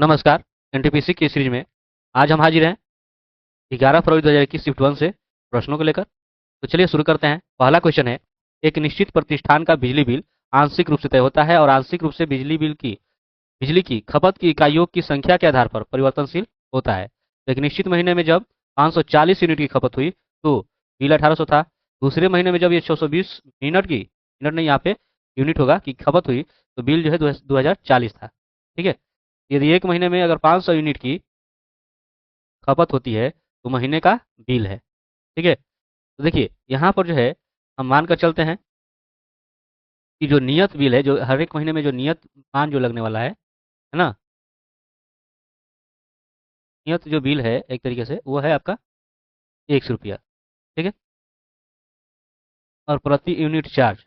नमस्कार। एनटीपीसी की सीरीज में आज हम हाजिर हैं 11 फरवरी 2021 शिफ्ट 1 से प्रश्नों को लेकर। तो चलिए शुरू करते हैं। पहला क्वेश्चन है, एक निश्चित प्रतिष्ठान का बिजली बिल आंशिक रूप से तय होता है और आंशिक रूप से बिजली की खपत की इकाइयों की संख्या के आधार पर परिवर्तनशील होता है। तो एक निश्चित महीने में जब 540 यूनिट की खपत हुई तो बिल 1800 था। दूसरे महीने में जब ये 620 मिनट नहीं, यहाँ पे यूनिट होगा कि खपत हुई, तो बिल जो है 2040 था। ठीक है। यदि एक महीने में अगर 500 यूनिट की खपत होती है तो महीने का बिल है। ठीक है। तो देखिए यहाँ पर जो है, हम मानकर चलते हैं कि जो नियत बिल है, जो हर एक महीने में जो नियत मान जो लगने वाला है ना, नियत जो बिल है एक तरीके से वो है आपका 100 रुपया। ठीक है। और प्रति यूनिट चार्ज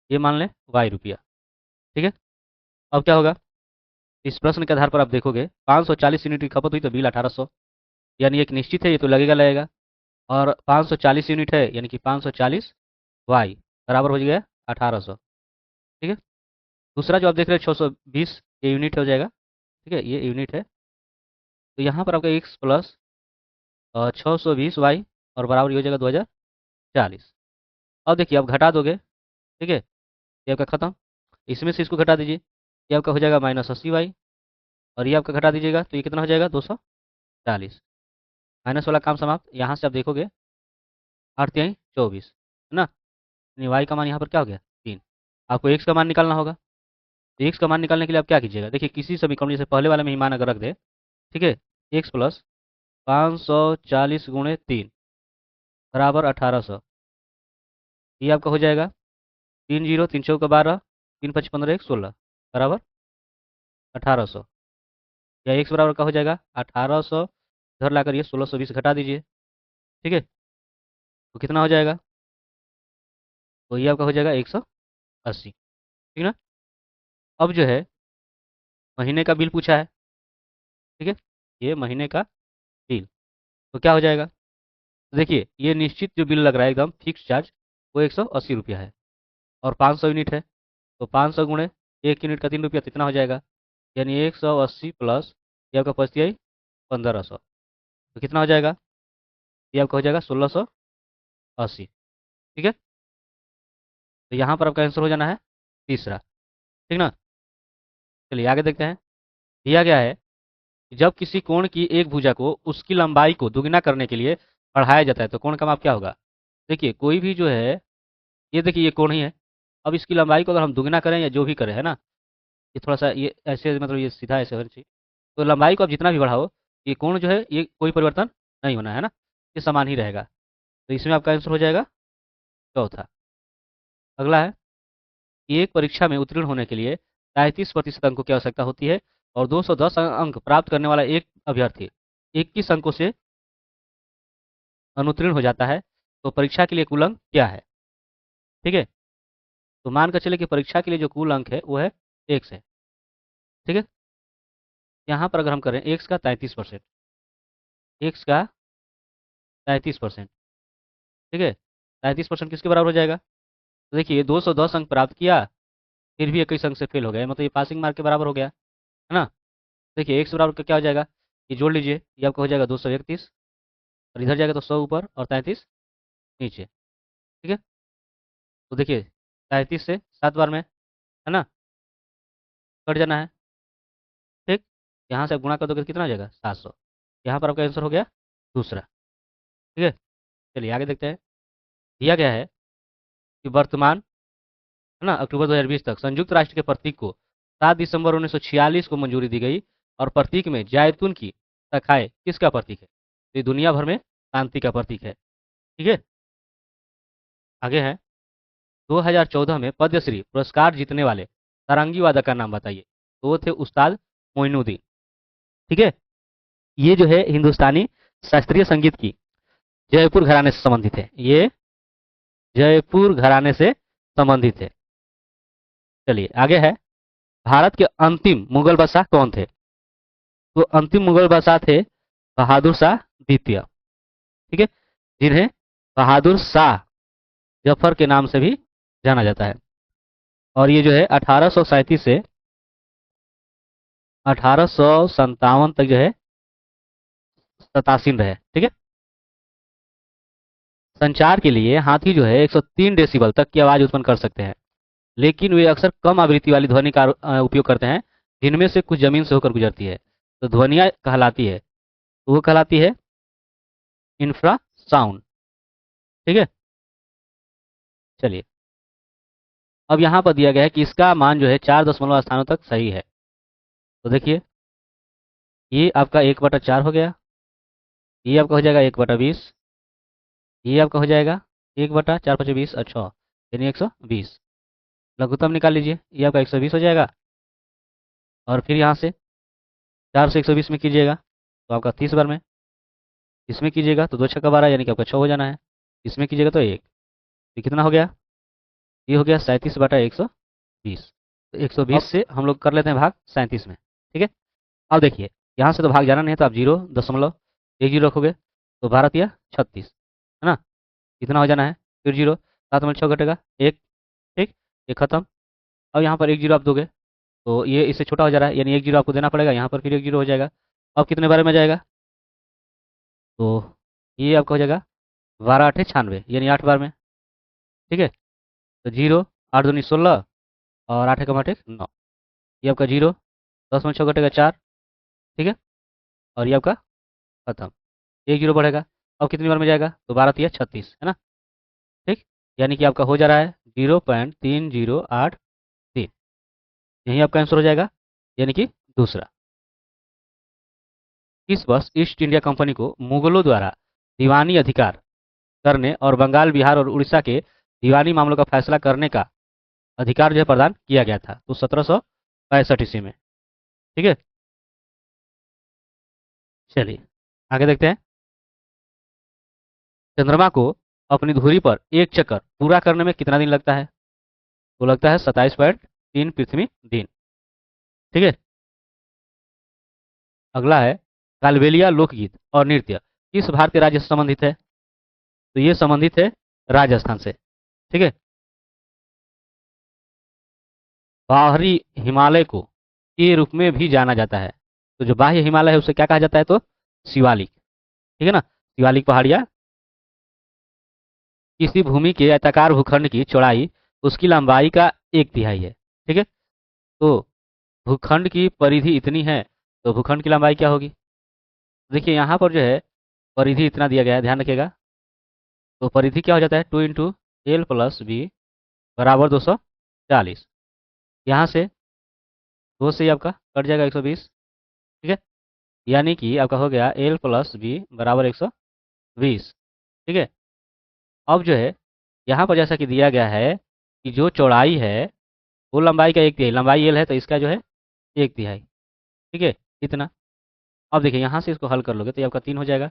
ये मान लें y रुपया। ठीक है। अब क्या होगा, इस प्रश्न के आधार पर आप देखोगे 540 यूनिट की खपत हुई तो बिल 1800, यानी एक निश्चित है, ये तो लगेगा। और 540 यूनिट है यानी कि 540 वाई बराबर हो गया 1800। ठीक है। दूसरा जो आप देख रहे हैं 620, ये यूनिट हो जाएगा। ठीक है, ये यूनिट है। तो यहाँ पर आपका x प्लस 620 वाई और बराबर ये हो जाएगा 2040। अब देखिए आप घटा दोगे। ठीक है, ये आपका खत्म। इसमें से इसको घटा दीजिए, ये आपका हो जाएगा -80 वाई और ये आपका घटा दीजिएगा तो ये कितना हो जाएगा 240। माइनस वाला काम समाप्त। यहाँ से आप देखोगे 8 तिहाई 24 है ना, यानी वाई का मान यहाँ पर क्या हो गया 3। आपको एक्स का मान निकालना होगा। तो एक्स का मान निकालने के लिए आप क्या कीजिएगा, देखिए किसी समीकरण जैसे पहले वाले में ही मान अगर रख दे। ठीक है, एक्स प्लस 540 गुणे 3 बराबर 1800। ये आपका हो जाएगा 3 जीरो 3 चौका 12 3 5 15 1 16 बराबर 1800। या एक्स बराबर का हो जाएगा 1800, घर लाकर ये 1620 घटा दीजिए। ठीक है, तो कितना हो जाएगा, तो ये आपका हो जाएगा 180। ठीक ना। अब जो है महीने का बिल पूछा है। ठीक है, ये महीने का बिल तो क्या हो जाएगा, तो देखिए ये निश्चित जो बिल लग रहा है एकदम फिक्स चार्ज, वो 180 रुपया है। और 500 यूनिट है तो 500 गुणे 1 यूनिट का 3 रुपया, तो इतना हो जाएगा, यानी 180 प्लस ये आपका 1500, तो कितना हो जाएगा, ये आपका हो जाएगा 1680। ठीक है, तो यहाँ पर आपका आंसर हो जाना है तीसरा। ठीक ना। चलिए आगे देखते हैं। दिया गया है कि जब किसी कोण की एक भुजा को उसकी लंबाई को दुगना करने के लिए बढ़ाया जाता है तो कोण का माप क्या होगा। देखिए कोई भी जो है, ये देखिए ये कोण ही है। अब इसकी लंबाई को अगर हम दुगना करें या जो भी करें है ना, ये थोड़ा सा ये ऐसे मतलब ये सीधा ऐसे होना चाहिए। तो लंबाई को आप जितना भी बढ़ाओ, ये कोण जो है ये कोई परिवर्तन नहीं होना है ना, ये समान ही रहेगा। तो इसमें आपका आंसर हो जाएगा चौथा। अगला है कि एक परीक्षा में उत्तीर्ण होने के लिए 33% अंकों की आवश्यकता होती है और 210 अंक प्राप्त करने वाला एक अभ्यर्थी 21 अंकों से अनुत्तीर्ण हो जाता है, तो परीक्षा के लिए कुल अंक क्या है। ठीक है, तो मान कर चले कि परीक्षा के लिए जो कुल अंक है वो है एक्स है। ठीक है, यहाँ पर अगर हम करें एक्स का 33%। ठीक है, 33% किसके बराबर हो जाएगा, तो देखिए 210 अंक प्राप्त किया, फिर भी 21 अंक से फेल हो गया, मतलब ये पासिंग मार्क के बराबर हो गया है ना। देखिए एक्स बराबर का क्या हो जाएगा, ये जोड़ लीजिए, ये आपका हो जाएगा 231 और इधर जाएगा तो 100 ऊपर और 33 नीचे। ठीक है, तो देखिए 33 से 7 बार में है ना, कट जाना है। ठीक, यहाँ से आप गुणा कर दोगे तो कितना हो जाएगा 700। यहाँ पर आपका आंसर हो गया दूसरा। ठीक है, चलिए आगे देखते हैं। दिया गया है कि वर्तमान है ना अक्टूबर 2020 तक संयुक्त राष्ट्र के प्रतीक को 7 दिसंबर 1946 को मंजूरी दी गई और प्रतीक में जैतून की शाखाएं किसका प्रतीक है, तो ये दुनिया भर में शांति का प्रतीक है। ठीक है, आगे है 2014 में पद्मश्री पुरस्कार जीतने वाले सारंगी वादक का नाम बताइए, तो वो थे उस्ताद मोइनुद्दीन। ठीक है, ये जो है हिंदुस्तानी शास्त्रीय संगीत की जयपुर घराने से संबंधित है, ये जयपुर घराने से संबंधित है। चलिए आगे है, भारत के अंतिम मुगल बादशाह कौन थे, तो अंतिम मुगल बादशाह थे बहादुर शाह द्वितीय। ठीक है, जिन्हें बहादुर शाह जफर के नाम से भी जाना जाता है। और ये जो है 1837 से 1857 तक जो है शतासीन रहे। ठीक है। संचार के लिए हाथी जो है 103 डेसिबल तक की आवाज उत्पन्न कर सकते हैं, लेकिन वे अक्सर कम आवृत्ति वाली ध्वनि का उपयोग करते हैं, जिनमें से कुछ जमीन से होकर गुजरती है। तो ध्वनिया कहलाती है, तो वो कहलाती है इंफ्रासाउंड। ठीक है। चलिए, अब यहाँ पर दिया गया है कि इसका मान जो है 4 दशमलव स्थानों तक सही है। तो देखिए, ये आपका 1/4 हो गया, ये आपका हो जाएगा 1/20, ये आपका हो जाएगा 1/4 × 5 = 20 अच्छा, यानी 120। लघुत्तम निकाल लीजिए, ये आपका 120 हो जाएगा। और फिर यहाँ से 4 से 120 में कीजिएगा तो आपका 30 बार में, इसमें कीजिएगा तो 2 × 6 = 12, यानी कि आपका 6 हो जाना है। इसमें कीजिएगा तो 1, तो कितना हो गया? ये हो गया 37/120। तो 120 से हम लोग कर लेते हैं भाग 37 में। ठीक है। अब देखिए, यहाँ से तो भाग जाना नहीं है, तो आप 0.10 रखोगे तो 12×3 = 36, है ना? कितना हो जाना है? फिर 0, 7 में 6 घटेगा 1। ठीक, ये खत्म। अब यहाँ पर 1 0 आप दोगे तो ये इससे छोटा हो जा रहा है, यानी 1 0 आपको देना पड़ेगा, यहाँ पर फिर 1 0 हो जाएगा। अब कितने बार में जाएगा? तो ये आपका हो जाएगा 12×8 = 96, यानी 8 बार में। ठीक है। तो 0, 8 दूनी 16 और 8 × 8 = 9। ये आपका 0, 10 में 6 घटेगा 4। ठीक है। और ये आपका खत्म। 1 0 बढ़ेगा। अब कितनी बार में जाएगा? तो 12×3 = 36, है ना? ठीक, यानी कि आपका हो जा रहा है 0.3083। यही आपका आंसर हो जाएगा, यानी कि दूसरा। किस वर्ष ईस्ट इंडिया कंपनी को मुगलों द्वारा दीवानी अधिकार करने और बंगाल, बिहार और उड़ीसा के दीवानी मामलों का फैसला करने का अधिकार जो है प्रदान किया गया था? तो 1765 ईस्वी में। ठीक है। चलिए, आगे देखते हैं। चंद्रमा को अपनी धुरी पर एक चक्कर पूरा करने में कितना दिन लगता है? वो लगता है 27.3 पृथ्वी दिन। ठीक है। अगला है, कालबेलिया लोकगीत और नृत्य किस भारतीय राज्य से संबंधित है? तो ये संबंधित है राजस्थान से। ठीक है। बाहरी हिमालय को के रूप में भी जाना जाता है, तो जो बाह्य हिमालय है उसे क्या कहा जाता है? तो शिवालिक। ठीक है ना? शिवालिक पहाड़ियाँ किसी भूमि के आयताकार भूखंड की चौड़ाई उसकी लंबाई का 1/3 है। ठीक है। तो भूखंड की परिधि इतनी है, तो भूखंड की लंबाई क्या होगी? देखिए, यहाँ पर जो है परिधि इतना दिया गया है, ध्यान रखिएगा। तो परिधि क्या हो जाता है? 2 × L + B = 240। यहाँ से 2 से ही आपका कट जाएगा 120। ठीक है। यानी कि आपका हो गया L + B = 120। ठीक है। अब जो है यहाँ पर जैसा कि दिया गया है कि जो चौड़ाई है वो लंबाई का 1/3, लंबाई L है तो इसका जो है 1/3। ठीक है, इतना। अब देखिए, यहाँ से इसको हल कर लोगे तो ये आपका 3 हो जाएगा।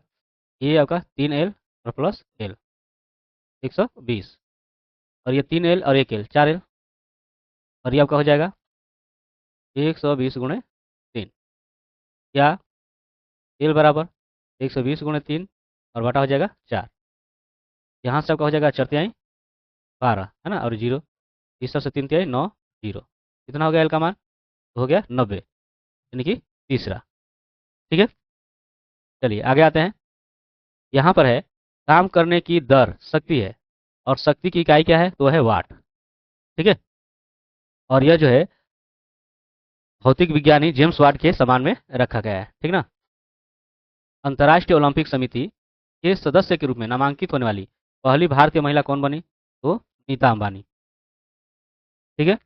ये आपका 3L और प्लस L 120, और ये 3L और 1L 4L, और ये आपका हो जाएगा 120 × 3, या L बराबर 120 × 3 और बटा हो जाएगा 4। यहाँ से आपका हो जाएगा 4×3 = 12, है ना? और 0, इस तरह से 3×3 = 9, 0। कितना हो गया L का मान? हो गया 90, यानी कि तीसरा। ठीक है। चलिए, आगे आते हैं। यहाँ पर है, काम करने की दर शक्ति है और शक्ति की इकाई क्या है? तो है वाट। ठीक है। और यह जो है भौतिक विज्ञानी जेम्स वाट के समान में रखा गया है। ठीक ना? अंतर्राष्ट्रीय ओलंपिक समिति के सदस्य के रूप में नामांकित होने वाली पहली भारतीय महिला कौन बनी? तो नीता अंबानी। ठीक है।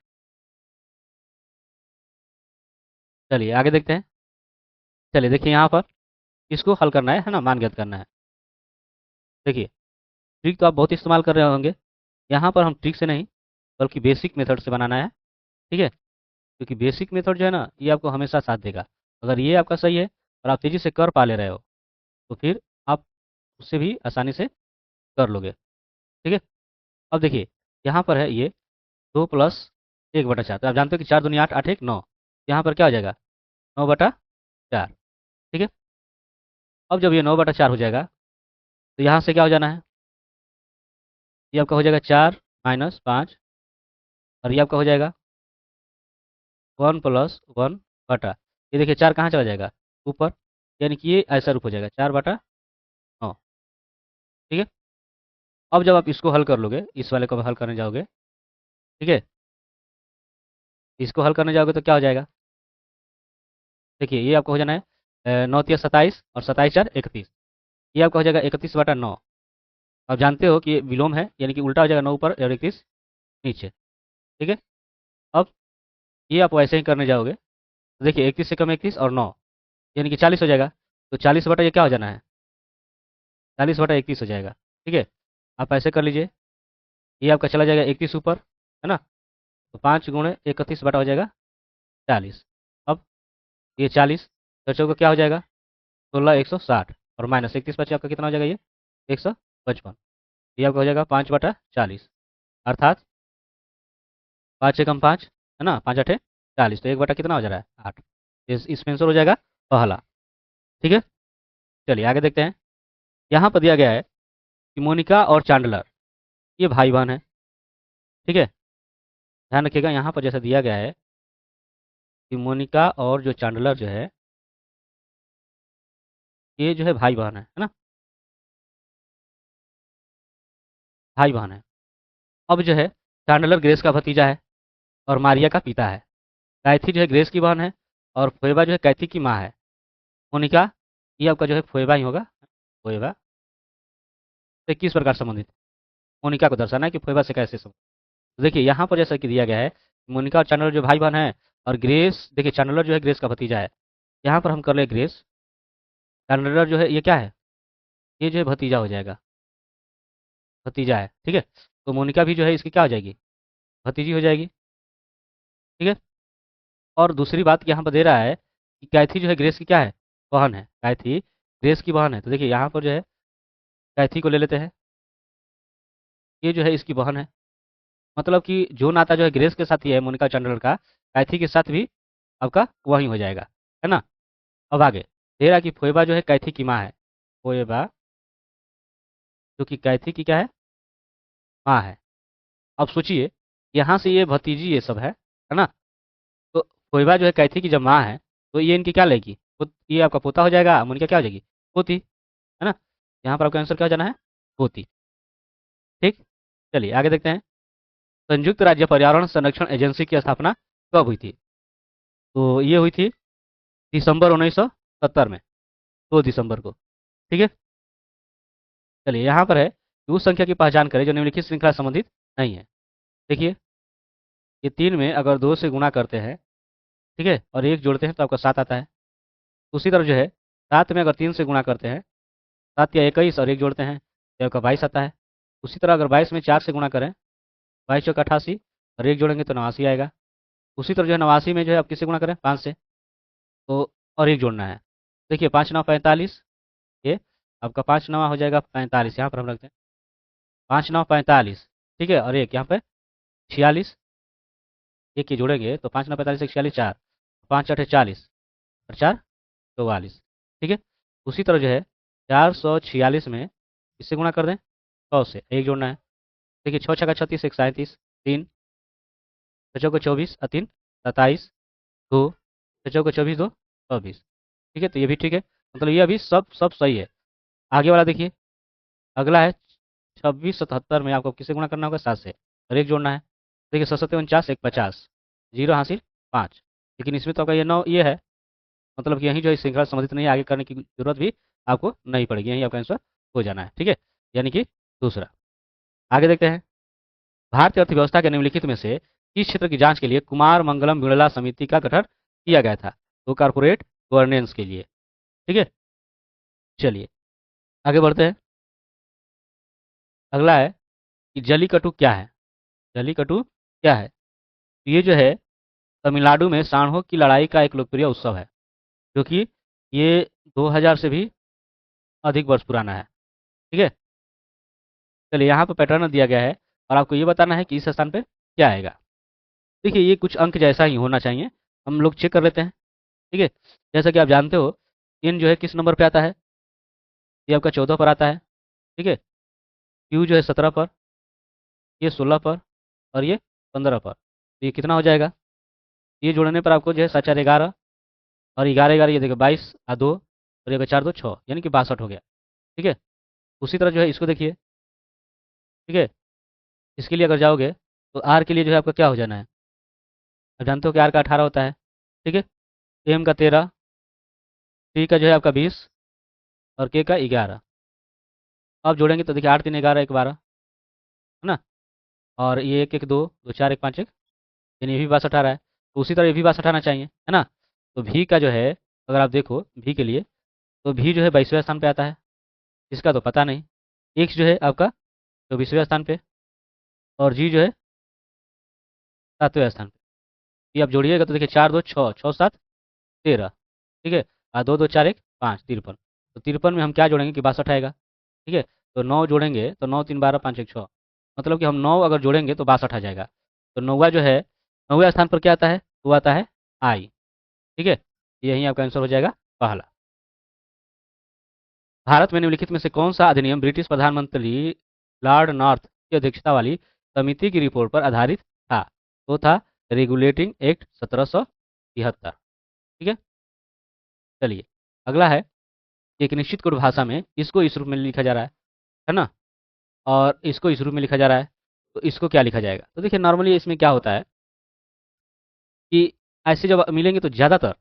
चलिए, आगे देखते हैं। चलिए, देखिए यहाँ पर इसको हल करना है ना? मान ज्ञात करना है। देखिए, ट्रिक तो आप बहुत इस्तेमाल कर रहे होंगे। यहाँ पर हम ट्रिक से नहीं बल्कि बेसिक मेथड से बनाना है। ठीक है। क्योंकि बेसिक मेथड जो है ना, ये आपको हमेशा साथ देगा। अगर ये आपका सही है और आप तेज़ी से कर पा ले रहे हो तो फिर आप उससे भी आसानी से कर लोगे। ठीक है। अब देखिए, यहाँ पर है ये 2 + 1/4, तो आप जानते हो कि 4×2 = 8, 8×1 = 9। यहाँ पर क्या हो जाएगा? 9/4। ठीक है। अब जब ये 9/4 हो जाएगा तो यहाँ से क्या हो जाना है? ये आपका हो जाएगा 4 - 5 और ये आपका हो जाएगा 1+1 बटा, ये देखिए 4 कहाँ चला जाएगा ऊपर, यानी कि ये ऐसा रूप हो जाएगा 4/9। ठीक है। अब जब आप इसको हल कर लोगे, इस वाले को हल करने जाओगे, ठीक है, इसको हल करने जाओगे तो क्या हो जाएगा, देखिए ये आपको हो जाना है 9×3 = 27 और 27×4 = 31, ये आपका हो जाएगा 31/9। आप जानते हो कि ये विलोम है, यानी कि उल्टा हो जाएगा 9 ऊपर और 31 नीचे। ठीक है। अब ये आप वैसे ही करने जाओगे तो देखिए 31 से कम 31 और 9, यानी कि 40 हो जाएगा। तो 40 बटा ये क्या हो जाना है, 40/31 हो जाएगा। ठीक है। आप ऐसे कर लीजिए, ये आपका चला जाएगा 31 ऊपर, है ना, तो 5×31 बटा हो जाएगा 40। अब ये 40 बच्चों को क्या हो जाएगा, 16 160 और -31 बचे आपका कितना हो जाएगा, ये 155। ये आपका हो जाएगा 5/40, अर्थात 5 से कम 5, है ना, 5×8 = 40, तो 1 बटा कितना हो जा रहा है, 8। इसमें आंसर हो जाएगा पहला। ठीक है। चलिए आगे देखते हैं। यहाँ पर दिया गया है कि मोनिका और चांडलर ये भाई बहन है। ठीक है। ध्यान रखिएगा, यहाँ पर जैसा दिया गया है कि मोनिका और जो चांडलर जो है, ये जो है भाई बहन है ना, भाई बहन है। अब जो है चांडलर ग्रेस का भतीजा है और मारिया का पिता है। कैथी जो है ग्रेस की बहन है और फोएबा जो है कैथी की माँ है। मोनिका, ये आपका जो है फोएबा ही होगा, फोएबा से किस प्रकार संबंधित, मोनिका को दर्शाना है कि फोएबा से कैसे संबंधित। तो देखिए यहाँ पर जैसा कि दिया गया है, मोनिका और चांडलर जो भाई बहन है, और ग्रेस, देखिए चांडलर जो है ग्रेस का भतीजा है। यहाँ पर हम कर ले ग्रेस, चांडलर जो है ये क्या है, ये जो है भतीजा हो जाएगा, भतीजा है। ठीक है। तो मोनिका भी जो है इसकी क्या हो जाएगी, भतीजी हो जाएगी। ठीक है। और दूसरी बात यहाँ पर दे रहा है कि कैथी जो है ग्रेस की क्या है, बहन है। कैथी ग्रेस की बहन है, तो देखिए यहाँ पर जो है कैथी को ले लेते हैं, ये जो है इसकी बहन है। मतलब कि जो नाता जो है ग्रेस के साथ ही है मोनिका चांडलर का, कैथी के साथ भी आपका वही हो जाएगा, है ना। अब आगे दे रहा है कि फोएबा जो है कैथी की माँ है, फोएबा जो कि कैथी की क्या है, माँ है। अब सोचिए, यहाँ से ये भतीजी ये सब है ना, तो फोएबा जो है कैथी की जब माँ है, तो ये इनकी क्या लेगी, ये आपका पोता हो जाएगा, मोनिका क्या हो जाएगी, पोती, है ना। यहाँ पर आपका आंसर क्या हो जाना है, पोती। ठीक। चलिए आगे देखते हैं। संयुक्त राज्य पर्यावरण संरक्षण एजेंसी की स्थापना कब हुई थी, तो ये हुई थी दिसंबर 1970 में, 2 दिसंबर को। ठीक है। चलिए यहाँ पर है कि उस संख्या की पहचान करें जो निम्नलिखित श्रृंखला संबंधित नहीं है। देखिए, ये 3 में अगर 2 से गुणा करते हैं, ठीक है, और 1 जोड़ते हैं तो आपका 7 आता है। उसी तरह जो है 7 में अगर 3 से गुणा करते हैं, 7 या 21 और 1 जोड़ते हैं तो आपका 22 आता है। उसी तरह अगर 22 में 4 से गुणा करें, 22×4 = 88 और 1 जोड़ेंगे तो 89 आएगा। उसी तरह जो है 89 में जो है आप किससे गुणा करें, 5 से, तो और 1 जोड़ना है। देखिए 5×9 = 45, ये आपका 5×9 हो जाएगा 45, यहाँ पर हम रखते हैं 5×9 = 45। ठीक है। और एक यहाँ पे 46, एक ये जोड़ेंगे तो 5×9 = 45, 1 46, 4, 5×8 = 40 और 4 44। ठीक है। उसी तरह जो है 446 में इससे गुणा कर दें 100 से, 1 जोड़ना है। देखिए 6×6 = 36, 1 37, 3 6×4 = 24 और 3 27, 2 6×4 = 24, 2 24। ठीक है। तो ये भी ठीक है, मतलब ये अभी सब सब सही है। आगे वाला देखिए, अगला है 2677 में आपको किससे गुणा करना होगा, 7 से, और 1 जोड़ना है। देखिए 7×7 = 49, 1 50, 0 हासिल 5। लेकिन इसमें तो आपका ये 9 ये है, मतलब कि यहीं जो है श्रृंखला संबंधित नहीं है, आगे करने की जरूरत भी आपको नहीं पड़ेगी, यहीं आपका आंसर हो जाना है। ठीक है। यानी कि दूसरा। आगे देखते हैं। भारतीय अर्थव्यवस्था के निम्नलिखित में से किस क्षेत्र की जांच के लिए कुमार मंगलम बिड़ला समिति का गठन किया गया था, तो कॉर्पोरेट गवर्नेंस के लिए। ठीक है। चलिए आगे बढ़ते हैं। अगला है कि जलीकट्टू क्या है, जलीकट्टू क्या है। तो ये जो है तमिलनाडु में सांडों की लड़ाई का एक लोकप्रिय उत्सव है, जो कि ये 2000 से भी अधिक वर्ष पुराना है। ठीक है। चलिए यहाँ पे पैटर्न दिया गया है और आपको ये बताना है कि इस स्थान पे क्या आएगा। देखिए ये कुछ अंक जैसा ही होना चाहिए, हम लोग चेक कर लेते हैं। ठीक है। जैसा कि आप जानते हो, इन जो है किस नंबर पे आता है, ये आपका 14 पर आता है। ठीक है। क्यू जो है 17 पर, ये 16 पर और ये 15 पर। तो ये कितना हो जाएगा, ये जोड़ने पर आपको जो है 7 4 11 और 11 11 ये देखिए 22 और 2 और ये 4 2 6 यानी कि 62 हो गया। ठीक है, उसी तरह जो है इसको देखिए। ठीक है, इसके लिए अगर जाओगे तो आर के लिए जो है आपका क्या हो जाना है, आप जानते हो कि आर का 18 होता है। ठीक है, एम का 13, टी का जो है आपका 20 और के का 11। आप जोड़ेंगे तो देखिए 8 3 11 1 12 है ना, और ये 1 1 2 2 4 1 5 1 यानी ये भी 62 है, तो उसी तरह ये भी 62 आना चाहिए है ना। तो भी का जो है अगर आप देखो भी के लिए, तो भी जो है 22वें स्थान पे आता है, इसका तो पता नहीं। एक्स जो है आपका 24वें स्थान पे और जी जो है 7वें स्थान पे। ये आप जोड़िएगा तो देखिए 4 2 6 6 7 13। ठीक है, और 2 2 4 1 5 53। तो 53 में हम क्या जोड़ेंगे कि 62 आएगा। ठीक है, तो 9 जोड़ेंगे तो 9 3 12 5 1 6, मतलब कि हम 9 अगर जोड़ेंगे तो 62 आ जाएगा। तो नौवा जो है 9वें स्थान पर क्या आता है, वो आता है आई। ठीक है, यही आपका आंसर हो जाएगा पहला। भारत में निम्नलिखित में से कौन सा अधिनियम ब्रिटिश प्रधानमंत्री लॉर्ड नॉर्थ की अध्यक्षता वाली समिति की रिपोर्ट पर आधारित था, तो था रेगुलेटिंग एक्ट 1773। ठीक है, चलिए अगला है, एक निश्चित कोड भाषा में इसको इस रूप में लिखा जा रहा है ना, और इसको इस रूप में लिखा जा रहा है, तो इसको क्या लिखा जाएगा। तो देखिए नॉर्मली इसमें क्या होता है कि ऐसे जब मिलेंगे तो ज़्यादातर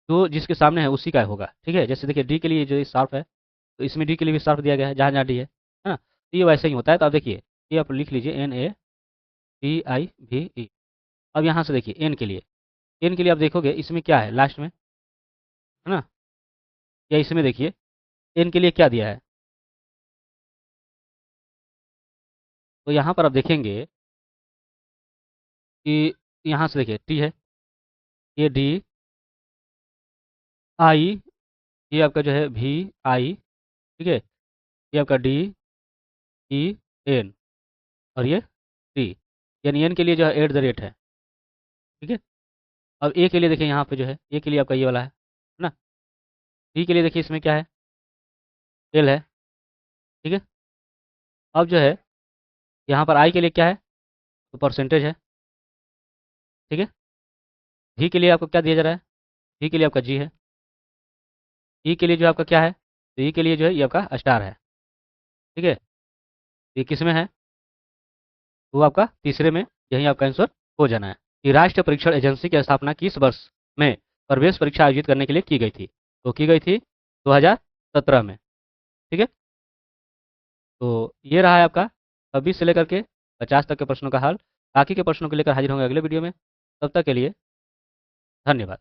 जो जिसके सामने है उसी का होगा। ठीक है, जैसे देखिए डी के लिए जो शार्प है, तो इसमें डी के लिए भी शार्प दिया गया है जहाँ जहाँ डी है ना, तो ये वैसे ही होता है। तो आप देखिए ये आप लिख लीजिए NADIVE। अब यहाँ से देखिए एन के लिए, एन के लिए आप देखोगे इसमें क्या है लास्ट में, है ना, या इसमें देखिए एन के लिए क्या दिया है, तो यहाँ पर आप देखेंगे कि यहाँ से देखिए टी है, ये डी आई, ये आपका जो है वी आई। ठीक है, ये आपका डी ई एन और ये टी, यानी एन के लिए जो है एट द रेट है। ठीक है, अब ए के लिए देखिए यहाँ पे जो है ए के लिए आपका ये वाला है ना, डी के लिए देखिए इसमें क्या है, एल है। ठीक है, अब जो है यहाँ पर आई के लिए क्या है, तो परसेंटेज है। ठीक है, भी के लिए आपको क्या दिया जा रहा है, भी के लिए आपका जी है। ई के लिए जो आपका क्या है, तो ई के लिए जो है ये आपका स्टार है। ठीक है, ये किस में है, वो आपका तीसरे में, यही आपका आंसर हो जाना है। कि राष्ट्रीय परीक्षण एजेंसी की स्थापना किस वर्ष में प्रवेश परीक्षा आयोजित करने के लिए की गई थी, तो की गई थी 2017 में। ठीक है, तो ये रहा है आपका 26 से लेकर के 50 तक के प्रश्नों का हल। बाकी के प्रश्नों को लेकर हाजिर होंगे अगले वीडियो में। तब तक के लिए धन्यवाद।